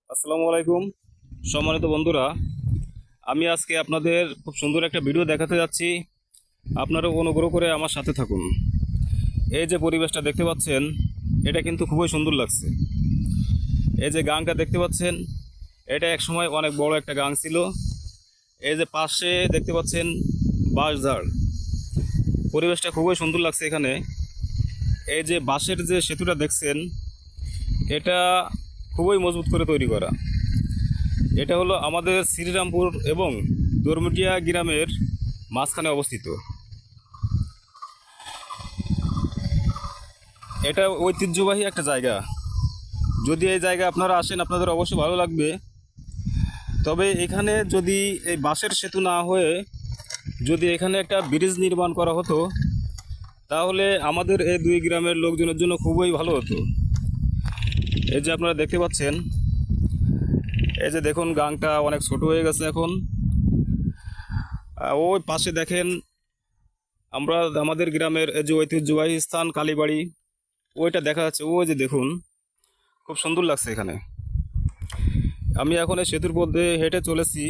আসসালামু আলাইকুম সম্মানিত বন্ধুরা, আমি আজকে আপনাদের খুব সুন্দর একটা ভিডিও দেখাতে যাচ্ছি। আপনারা অনুগ্রহ করে আমার সাথে থাকুন। এই যে পরিবেশটা দেখতে পাচ্ছেন, এটা কিন্তু খুবই সুন্দর লাগছে। এই যে গাংটা দেখতে পাচ্ছেন, এটা এক সময় অনেক বড় একটা গাং ছিল। এই যে পাশে দেখতে পাচ্ছেন বাঁশঝাড়, পরিবেশটা খুবই সুন্দর লাগছে এখানে। এই যে বাঁশের যে সেতুটা দেখছেন, এটা খুবই মজবুত করে তৈরি করা। এটা হলো আমাদের শ্রীরামপুর এবং দরমুটিয়া গ্রামের মাঝখানে অবস্থিত। এটা ঐতিহ্যবাহী একটা জায়গা। যদি এই জায়গায় আপনারা আসেন, আপনাদের অবশ্যই ভালো লাগবে। তবে এখানে যদি এই বাঁশের সেতু না হয়ে যদি এখানে একটা ব্রিজ নির্মাণ করা হতো, তাহলে আমাদের এই দুই গ্রামের লোকজনের জন্য খুবই ভালো হতো। এই যে আপনারা দেখতে পাচ্ছেন, এই যে দেখুন গাংটা অনেক ছোট হয়ে গেছে এখন। ওই পাশে দেখেন আমরা আমাদের গ্রামের যে ঐতিহ্যবাহী স্থান কালীবাড়ি, ওইটা দেখা যাচ্ছে। ওই যে দেখুন, খুব সুন্দর লাগছে এখানে। আমি এখন এই সেতুর মধ্যে হেঁটে চলেছি।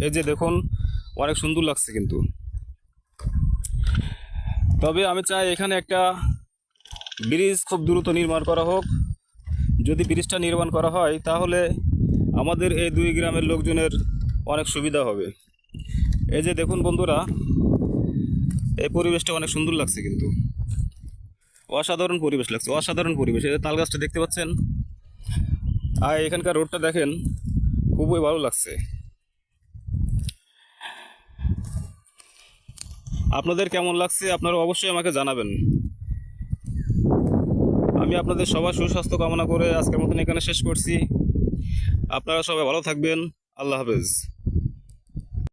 এই যে দেখুন, অনেক সুন্দর লাগছে কিন্তু। তবে আমি চাই এখানে একটা ব্রিজ খুব দ্রুত নির্মাণ করা হোক। যদি ব্রিজটা নির্মাণ করা হয়, তাহলে আমাদের এই দুই গ্রামের লোকজনের অনেক সুবিধা হবে। এই যে দেখুন বন্ধুরা, এই পরিবেশটা অনেক সুন্দর লাগছে কিন্তু। অসাধারণ পরিবেশ লাগছে, অসাধারণ পরিবেশ। এই যে তাল গাছটা দেখতে পাচ্ছেন, আর এখানকার রোডটা দেখেন, খুবই ভালো লাগছে। আপনাদের কেমন লাগছে আপনারা অবশ্যই আমাকে জানাবেন। আমি আপনাদের সবার সুস্বাস্থ্য কামনা করে আজকের মতন এখানে শেষ করছি। আপনারা সবাই ভালো থাকবেন। আল্লাহ হাফেজ।